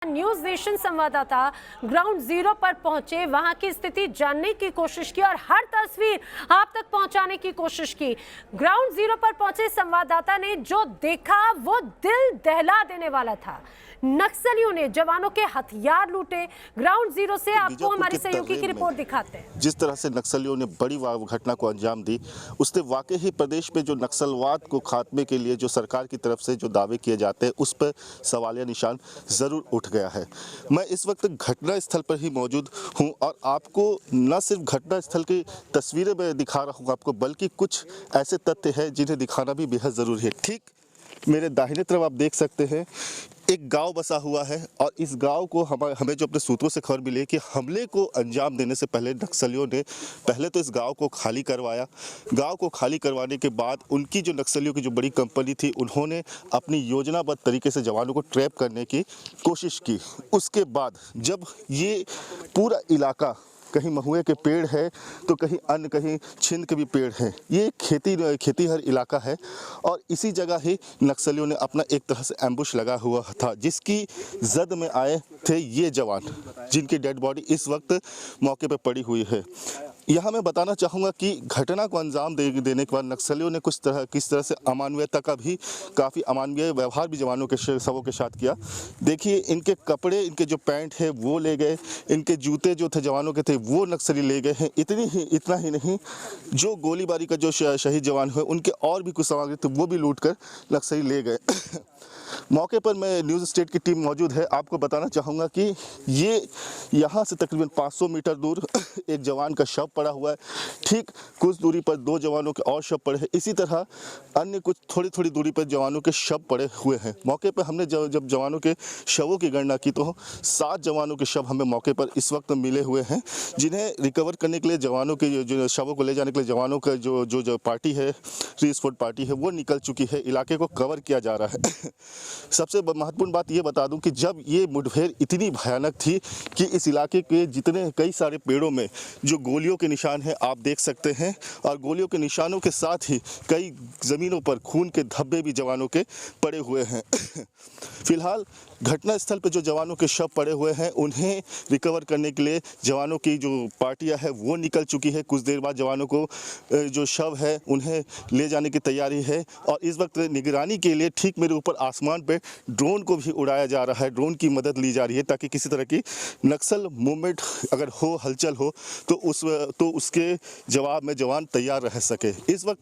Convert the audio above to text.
News nation संवाददाता ground zero पर पहुंचे, वहां की स्थिति जानने की कोशिश की और हर तस्वीर आप तक पहुंचाने की कोशिश की। ग्राउंड जीरो पर पहुंचे संवाददाता ने जो देखा वो दिल दहला देने वाला था। नक्सलियों ने जवानों के हथियार लूटे। ग्राउंड जीरो से आपको हमारे सहयोगी की रिपोर्ट दिखाते हैं। जिस तरह से नक्सलियों ने बड़ी घटना को अंजाम दी, उससे वाकई ही प्रदेश में जो नक्सलवाद को खात्मे के लिए जो सरकार की तरफ से जो दावे किए जाते हैं उस पर सवालिया निशान जरूर उठ गया है। मैं इस वक्त घटना स्थल पर ही मौजूद हूं और आपको न सिर्फ घटना स्थल की तस्वीरें मैं दिखा रहा हूं आपको, बल्कि कुछ ऐसे तथ्य हैं जिन्हें दिखाना भी बेहद जरूरी है। ठीक मेरे दाहिने तरफ आप देख सकते हैं एक गांव बसा हुआ है और इस गांव को हमें जो अपने सूत्रों से खबर मिली है कि हमले को अंजाम देने से पहले नक्सलियों ने पहले तो इस गांव को खाली करवाया। गांव को खाली करवाने के बाद उनकी जो नक्सलियों की जो बड़ी कंपनी थी, उन्होंने अपनी योजनाबद्ध तरीके से जवानों को ट्रैप करने की कोशिश की। उसके बाद जब ये पूरा इलाका, कहीं महुए के पेड़ है तो कहीं अन्य, कहीं छिंद के भी पेड़ हैं, ये खेतीहर इलाका है और इसी जगह ही नक्सलियों ने अपना एक तरह से एम्बुश लगा हुआ था, जिसकी जद में आए थे ये जवान, जिनकी डेड बॉडी इस वक्त मौके पर पड़ी हुई है। यहाँ मैं बताना चाहूँगा कि घटना को अंजाम देने के बाद नक्सलियों ने किस तरह से अमानवीयता का भी, काफ़ी अमानवीय व्यवहार भी जवानों के सबों के साथ किया। देखिए इनके कपड़े, इनके जो पैंट है वो ले गए, इनके जूते जो थे जवानों के थे वो नक्सली ले गए हैं। इतना ही नहीं, जो गोलीबारी का जो शहीद जवान हुए उनके और भी कुछ सामग्री थे वो भी लूट कर नक्सली ले गए। मौके पर मैं न्यूज़ स्टेट की टीम मौजूद है। आपको बताना चाहूँगा कि ये यहाँ से तकरीबन 500 मीटर दूर एक जवान का शव पड़ा हुआ है। ठीक कुछ दूरी पर 2 जवानों के और शव पड़े हैं। इसी तरह अन्य कुछ थोड़ी दूरी पर जवानों के शव पड़े हुए हैं। मौके पर हमने जब जवानों के शवों की गणना की तो 7 जवानों के शव हमें मौके पर इस वक्त मिले हुए हैं, जिन्हें रिकवर करने के लिए, जवानों के जो शवों को ले जाने के लिए जवानों का जो पार्टी है, रिस्फोर्ड पार्टी है, वो निकल चुकी है। इलाके को कवर किया जा रहा है। सबसे महत्वपूर्ण बात ये बता दूं कि जब ये मुठभेड़ इतनी भयानक थी कि इस इलाके के जितने कई सारे पेड़ों में जो गोलियों के निशान हैं आप देख सकते हैं, और गोलियों के निशानों के साथ ही कई ज़मीनों पर खून के धब्बे भी जवानों के पड़े हुए हैं। फिलहाल घटनास्थल पर जो जवानों के शव पड़े हुए हैं उन्हें रिकवर करने के लिए जवानों की जो पार्टियां है वो निकल चुकी है। कुछ देर बाद जवानों को जो शव है उन्हें ले जाने की तैयारी है और इस वक्त निगरानी के लिए ठीक मेरे ऊपर आसमान पे ड्रोन को भी उड़ाया जा रहा है। ड्रोन की मदद ली जा रही है ताकि किसी तरह की नक्सल मूवमेंट अगर हो, हलचल हो तो उसके जवाब में जवान तैयार रह सके। इस वक्त